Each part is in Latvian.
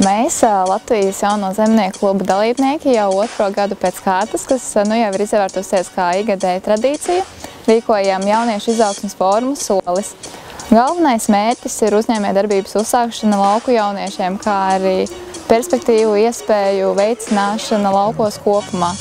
Mēs, Latvijas jauno zemnieku kluba dalībnieki, jau 2. gadu pēc kārtas, kas jau ir izvērtusies kā igadēja tradīcija, rīkojam jauniešu izaugsmes fórumu Solis. Galvenais mērķis ir uzņēmējdarbības uzsākšana lauku jauniešiem, kā arī perspektīvu iespēju veicināšana laukos kopumā.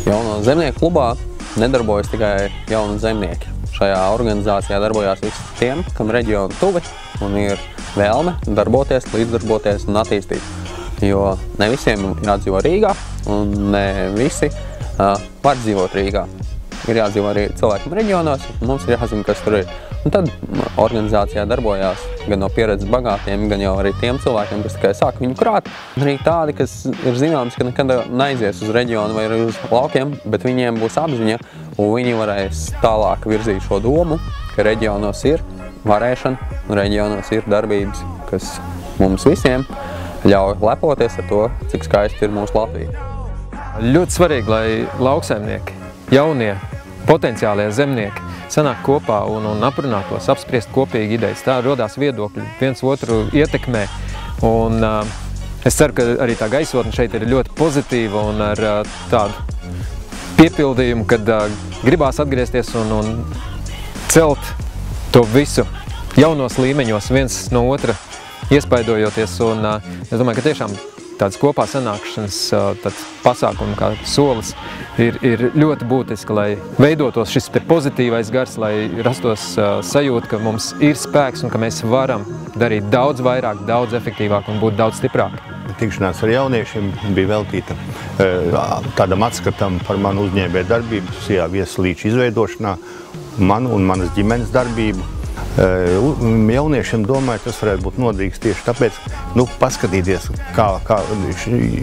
Jauno zemnieku klubā nedarbojas tikai jauni zemnieki. Šajā organizācijā darbojās visi tiem, kam reģioni tuvi un ir vēlme darboties, līdzdarboties un attīstīt. Jo ne visiem ir jādzīvo Rīgā un ne visi var dzīvot Rīgā. Ir jādzīvo arī cilvēkiem reģionos, un mums ir jāzina, kas tur ir. Un tad organizācijā darbojās gan no pieredzes bagātiem, gan jau arī tiem cilvēkiem, kas tikai sāk viņu krāt. Arī tādi, kas ir zināms, ka nekad neizies uz reģionu vai uz laukiem, bet viņiem būs apziņa, un viņi varēs tālāk virzīt šo domu, ka reģionos ir varēšana, un reģionos ir darbības, kas mums visiem ļauj lepoties ar to, cik skaisti ir mūsu Latvija. Ļoti svarīgi, lai lauksaimnieki, jaunie, potenciālie zemnieki sanāk kopā un aprunātos, apspriest kopīgi idejas. Tā rodās viedokļi, viens otru ietekmē. Un es ceru, ka arī tā gaisotne šeit ir ļoti pozitīva un ar tādu piepildījumu, kad gribās atgriezties un celt to visu jaunos līmeņos, viens no otra iespaidojoties. Un es domāju, ka tiešām tāds kopā sanākšanas pasākumi kā Solis ir ļoti būtiski, lai veidotos šis pozitīvais gars, lai rastos sajūta, ka mums ir spēks un ka mēs varam darīt daudz vairāk, daudz efektīvāk un būt daudz stiprāki. Tikšanās ar jauniešiem bija veltīta tādam atskatam par manu uzņēmēju darbību, šajā vieslīča izveidošanā, manu un manas ģimenes darbību. Jauniešiem, domāju, tas varētu būt noderīgs tieši tāpēc, paskatīties,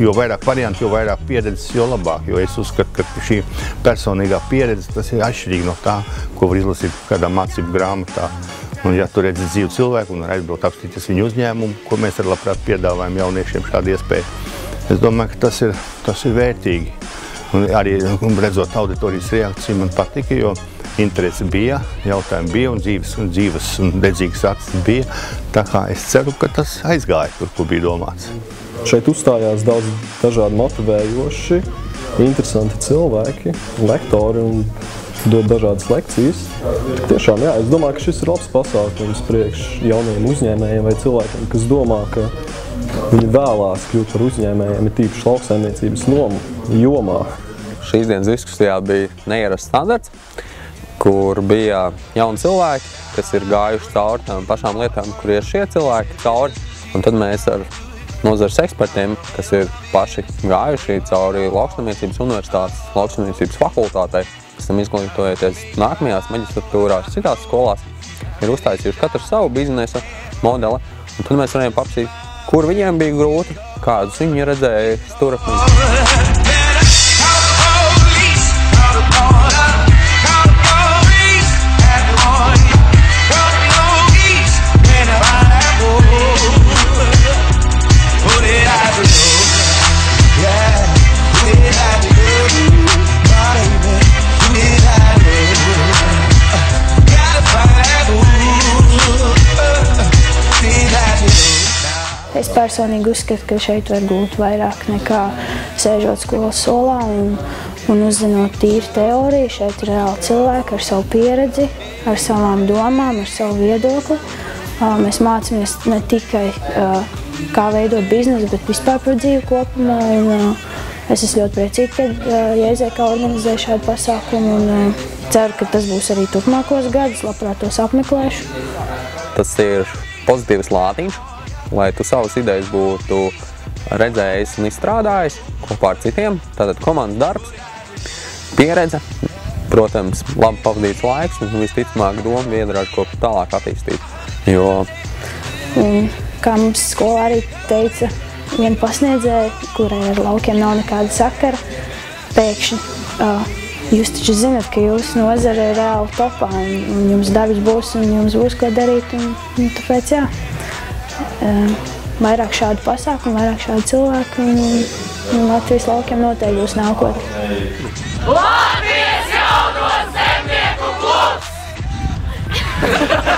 jo vairāk variantu, jo vairāk pieredzes, jo labāk. Jo es uzskatu, ka šī personīgā pieredze, tas ir atšķirīgi no tā, ko var izlasīt kādā mācību grāmatā. Un ja tu redzi dzīvu cilvēku un aizbraukt apskatīties viņu uzņēmumu, ko mēs arī labprāt piedāvājam jauniešiem šādu iespēju, es domāju, ka tas ir vērtīgi. Un arī redzot auditorijas reakciju, man patika, jo interesi bija, jautājumi bija un dzīves un dedzīgas acis bija. Tā kā es ceru, ka tas aizgāja tur, kur bija domāts. Šeit uzstājās daudz dažādi motivējoši, interesanti cilvēki, lektori un dod dažādas lekcijas. Tiešām, jā, es domāju, ka šis ir labs pasākums priekš jauniem uzņēmējiem vai cilvēkiem, kas domā, ka viņi vēlās kļūt par uzņēmējiem, ir tīpaši lauksaimniecības jomā. Šīs dienas diskusijā bija neierasts standarts, kur bija jauni cilvēki, kas ir gājuši cauri tām pašām lietām, kur ies šie cilvēki cauri. Un tad mēs ar nozares ekspertiem, kas ir paši gājuši cauri Lauksaimniecības universitātes, Lauksaimniecības fakultātei, kas tam izglītojoties nākamajās maģistratūrās, citās skolās, ir uztaisījuši katru savu biznesa modeli. Un tad mēs varējām paprasīt, kur viņiem bija grūti, kādus viņi redzēja stūrakmeņus. Es personīgi uzskatu, ka šeit var gūt vairāk nekā sēžot skolas solā un uzzinot tīru teoriju. Šeit ir reāli cilvēki ar savu pieredzi, ar savām domām, ar savu viedokli. Mēs mācāmies ne tikai kā veidot biznesu, bet vispār par dzīvi kopumā. Es esmu ļoti priecīga, ka JZK organizē šādu pasākumu un ceru, ka tas būs arī turpmākos gadus. Labprāt tos apmeklēšu. Tas ir pozitīvs lādiņš, lai tu savas idejas būtu redzējis un izstrādājis kopā ar citiem. Tātad komandas darbs, pieredze, protams, labi pavadīts laiks un visticamāk doma viedražu ko tālāk attīstīt. Jo... Kā mums skolā arī teica viena pasniedzēja, kurai ar laukiem nav nekāda sakara, pēkšņi jūs taču zinat, ka jūsu nozare ir reāli topā un jums darbs būs un jums būs ko darīt un tāpēc jā. Vairāk šādu pasākumu, vairāk šādu cilvēku un Latvijas laukiem noteikti būs nākotne. Latvijas jauno zemnieku! Paldies!